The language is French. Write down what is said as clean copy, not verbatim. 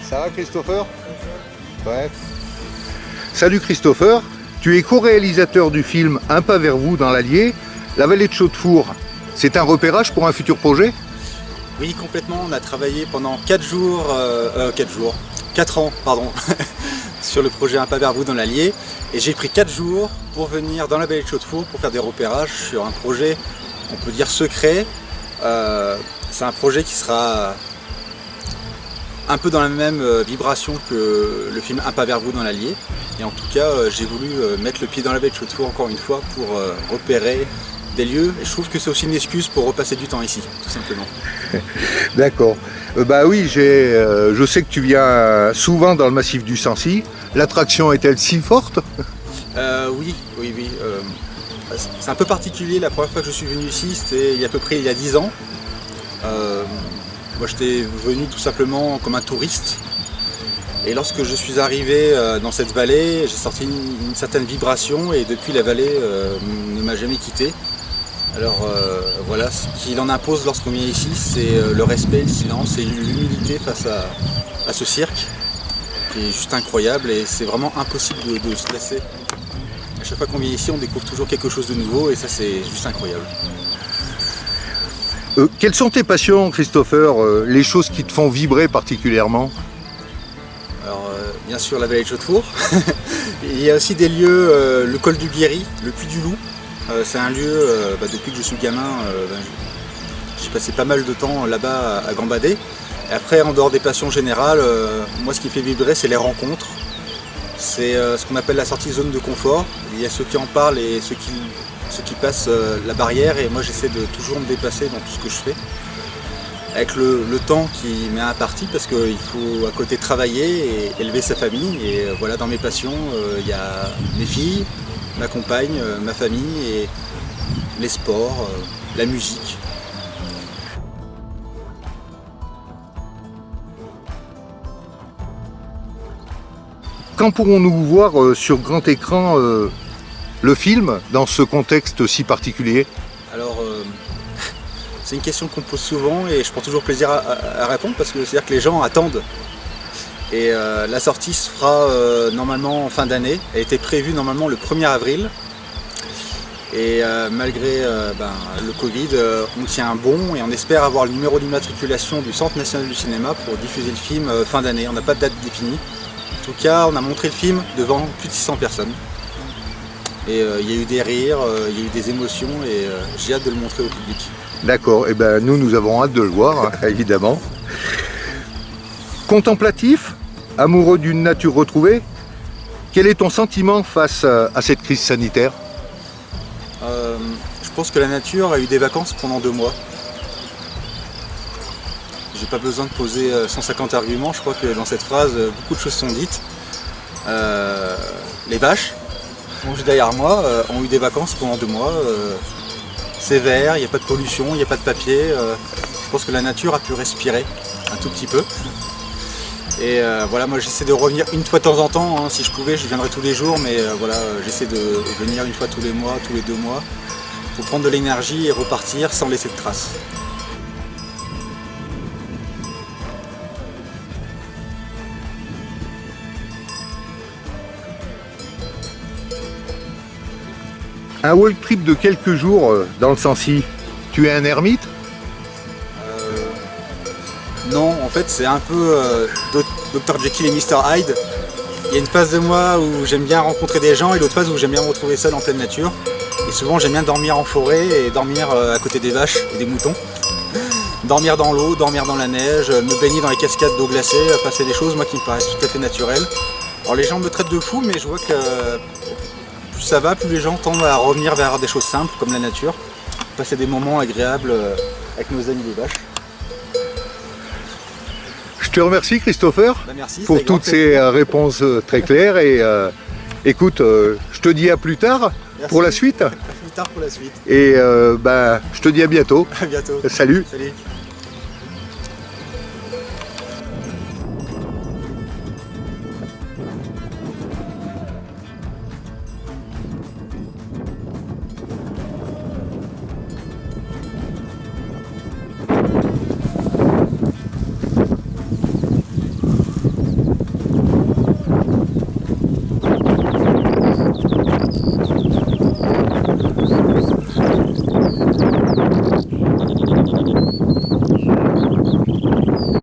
Ça va Christopher? Ouais. Salut Christopher, tu es co-réalisateur du film Un pas vers vous dans l'Allier, la vallée de Chaudefour. C'est un repérage pour un futur projet? Oui, complètement. On a travaillé pendant 4 ans, pardon, sur le projet Un pas vers vous dans l'Allier. Et j'ai pris 4 jours pour venir dans la vallée de Chaudefour pour faire des repérages sur un projet, on peut dire secret. C'est un projet qui sera un peu dans la même vibration que le film Un pas vers vous dans l'Allier. Et en tout cas, j'ai voulu mettre le pied dans la vallée de Chaudefour encore une fois pour repérer des lieux. Et je trouve que c'est aussi une excuse pour repasser du temps ici, tout simplement. D'accord. Bah oui, je sais que tu viens souvent dans le massif du Sancy. L'attraction est-elle si forte? Oui. C'est un peu particulier. La première fois que je suis venu ici, c'était à peu près il y a 10 ans. Moi, j'étais venu tout simplement comme un touriste. Et lorsque je suis arrivé dans cette vallée, j'ai senti une certaine vibration et depuis la vallée ne m'a jamais quitté. Alors voilà, ce qu'il en impose lorsqu'on vient ici, c'est le respect, le silence et l'humilité face à ce cirque qui est juste incroyable et c'est vraiment impossible de se lasser. À chaque fois qu'on vient ici, on découvre toujours quelque chose de nouveau et ça c'est juste incroyable. Quelles sont tes passions, Christopher, les choses qui te font vibrer particulièrement? Alors bien sûr la vallée de Chaudefour. Il y a aussi des lieux, le col du Guéry, le Puy du Loup. C'est un lieu, depuis que je suis gamin, j'ai passé pas mal de temps là-bas à gambader. Et après, en dehors des passions générales, moi ce qui me fait vibrer, c'est les rencontres. C'est ce qu'on appelle la sortie zone de confort. Il y a ceux qui en parlent et ceux qui passent la barrière. Et moi j'essaie de toujours me dépasser dans tout ce que je fais. Avec le temps qui m'est imparti parce qu'il faut à côté travailler et élever sa famille. Et voilà, dans mes passions, il y a mes filles, ma compagne, ma famille et les sports, la musique. Quand pourrons-nous voir sur grand écran le film dans ce contexte si particulier? Alors, c'est une question qu'on me pose souvent et je prends toujours plaisir à répondre parce que c'est-à-dire que les gens attendent. Et la sortie se fera normalement en fin d'année. Elle était prévue normalement le 1er avril. Et malgré le Covid, on tient bon et on espère avoir le numéro d'immatriculation du Centre national du cinéma pour diffuser le film fin d'année. On n'a pas de date définie. En tout cas, on a montré le film devant plus de 600 personnes. Et il y a eu des rires, il y a eu des émotions et j'ai hâte de le montrer au public. D'accord, et ben nous avons hâte de le voir, hein, évidemment. Contemplatif, amoureux d'une nature retrouvée, quel est ton sentiment face à cette crise sanitaire? Je pense que la nature a eu des vacances pendant 2 mois. J'ai pas besoin de poser 150 arguments, je crois que dans cette phrase, beaucoup de choses sont dites. Les vaches, juste derrière moi, ont eu des vacances pendant 2 mois. C'est vert, il n'y a pas de pollution, il n'y a pas de papier. Je pense que la nature a pu respirer un tout petit peu. Et voilà, moi j'essaie de revenir une fois de temps en temps, hein. Si je pouvais je viendrais tous les jours, mais voilà, j'essaie de venir une fois tous les mois, tous les 2 mois, pour prendre de l'énergie et repartir sans laisser de traces. Un walk trip de quelques jours dans le Sancy, tu es un ermite? Non, en fait c'est un peu Dr Jekyll et Mr Hyde. Il y a une phase de moi où j'aime bien rencontrer des gens et l'autre phase où j'aime bien me retrouver seul en pleine nature. Et souvent j'aime bien dormir en forêt et dormir à côté des vaches et des moutons. Dormir dans l'eau, dormir dans la neige, me baigner dans les cascades d'eau glacée, passer des choses moi qui me paraissent tout à fait naturelles. Alors les gens me traitent de fou, mais je vois que plus ça va, plus les gens tendent à revenir vers des choses simples comme la nature. Passer des moments agréables avec nos amis les vaches. Je te remercie Christopher Merci, pour toutes ces réponses très claires et écoute, je te dis à plus tard. Merci. Pour la suite. À plus tard pour la suite. Et je te dis à bientôt. À bientôt. Salut. Salut.